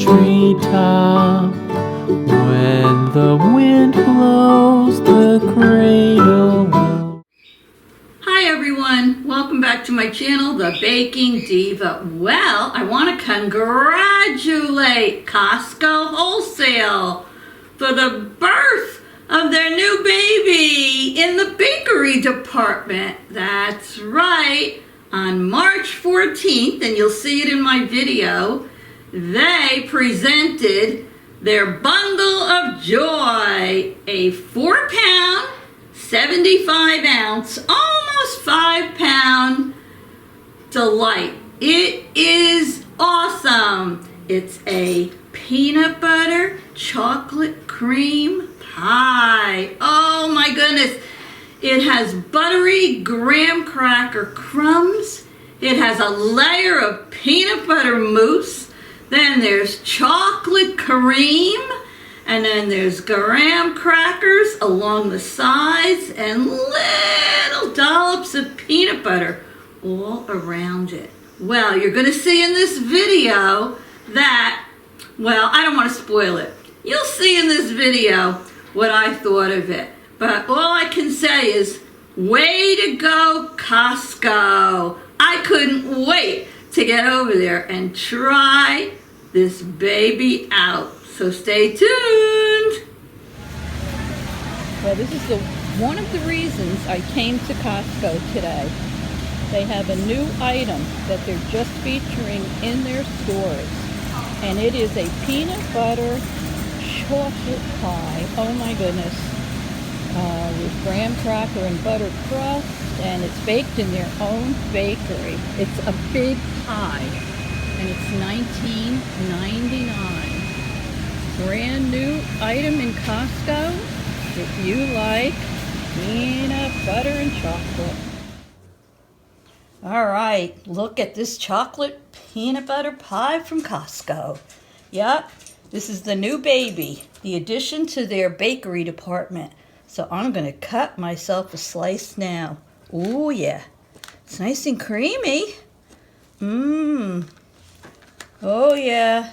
treetop. When the wind blows, the cradle will. Hi everyone, welcome back to my channel, The Baking Diva. Well, I want to congratulate Costco Wholesale for the birth of their new baby in the bakery department. That's right, on March 14th, and you'll see it in my video, they presented their bundle of joy, a 4-pound, 75-ounce, almost 5-pound delight. It is awesome. It's a peanut butter chocolate cream pie. Oh my goodness. It has buttery graham cracker crumbs. It has a layer of peanut butter mousse. Then there's chocolate cream. And then there's graham crackers along the sides and little dollops of peanut butter all around it. Well, you're going to see in this video that, well, I don't want to spoil it. You'll see in this video what I thought of it. But all I can say is, way to go, Costco. I couldn't wait to get over there and try this baby out. So stay tuned. Well, this is one of the reasons I came to Costco today. They have a new item that they're just featuring in their stores. And it is a peanut butter chocolate pie. Oh my goodness. With graham cracker and butter crust. And it's baked in their own bakery. It's a big pie. And it's $19.99. Brand new item in Costco if you like peanut butter and chocolate. All right, look at this chocolate peanut butter pie from Costco. Yep, this is the new baby, the addition to their bakery department. So I'm going to cut myself a slice now. Oh yeah, it's nice and creamy. Oh yeah,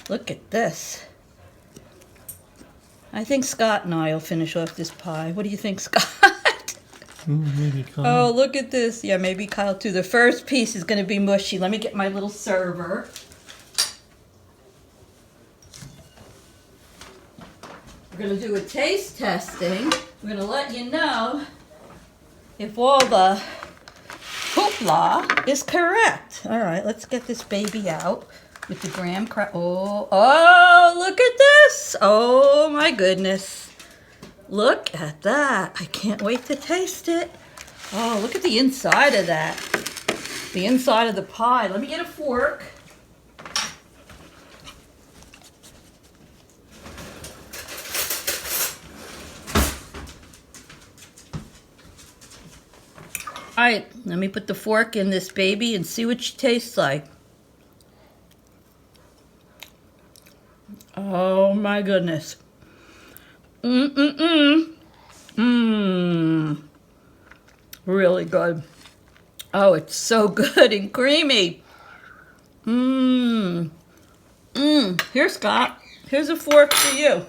look at this. I think Scott and I will finish off this pie. What do you think, Scott? Maybe Kyle. Oh, look at this. Yeah, maybe Kyle too. The first piece is going to be mushy. Let me get my little server. We're going to do a taste testing. We're going to let you know if all the hoopla is correct. All right, let's get this baby out. With the graham cracker. Oh, look at this. Oh, my goodness. Look at that. I can't wait to taste it. Oh, look at the inside of that. The inside of the pie. Let me get a fork. All right, let me put the fork in this baby and see what she tastes like. Oh my goodness. Really good. Oh, it's so good and creamy. Here, Scott. Here's a fork for you.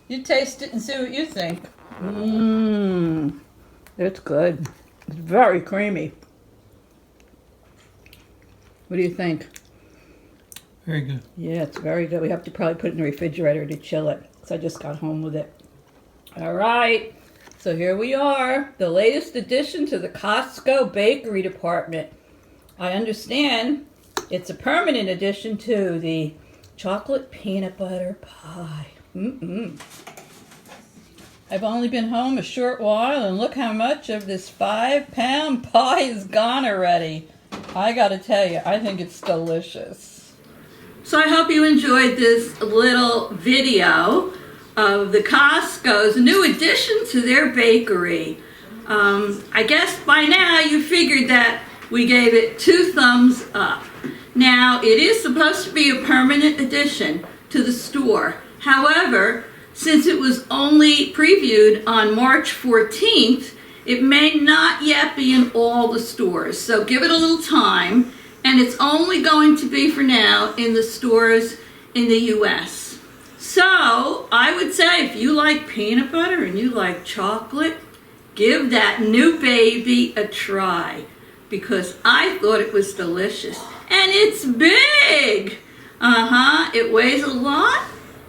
You taste it and see what you think. It's good. It's very creamy. What do you think? Very good. Yeah, it's very good. We have to probably put it in the refrigerator to chill it. So I just got home with it. All right. So here we are. The latest addition to the Costco bakery department. I understand it's a permanent addition to the chocolate peanut butter pie. I've only been home a short while and look how much of this 5-pound pie is gone already. I gotta tell you, I think it's delicious. So I hope you enjoyed this little video of the Costco's new addition to their bakery. I guess by now you figured that we gave it 2 thumbs up. Now, it is supposed to be a permanent addition to the store. However, since it was only previewed on March 14th, it may not yet be in all the stores. So give it a little time. And it's only going to be for now in the stores in the US. So I would say if you like peanut butter and you like chocolate, give that new baby a try because I thought it was delicious. And it's big. It weighs a lot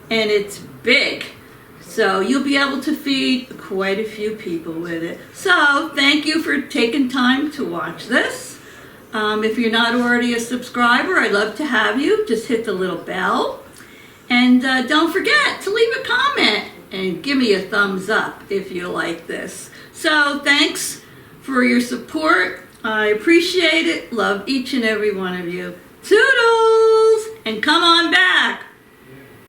and it's big. So you'll be able to feed quite a few people with it. So thank you for taking time to watch this. If you're not already a subscriber, I'd love to have you. Just hit the little bell. And don't forget to leave a comment and give me a thumbs up if you like this. So thanks for your support. I appreciate it. Love each and every one of you. Toodles! And come on back.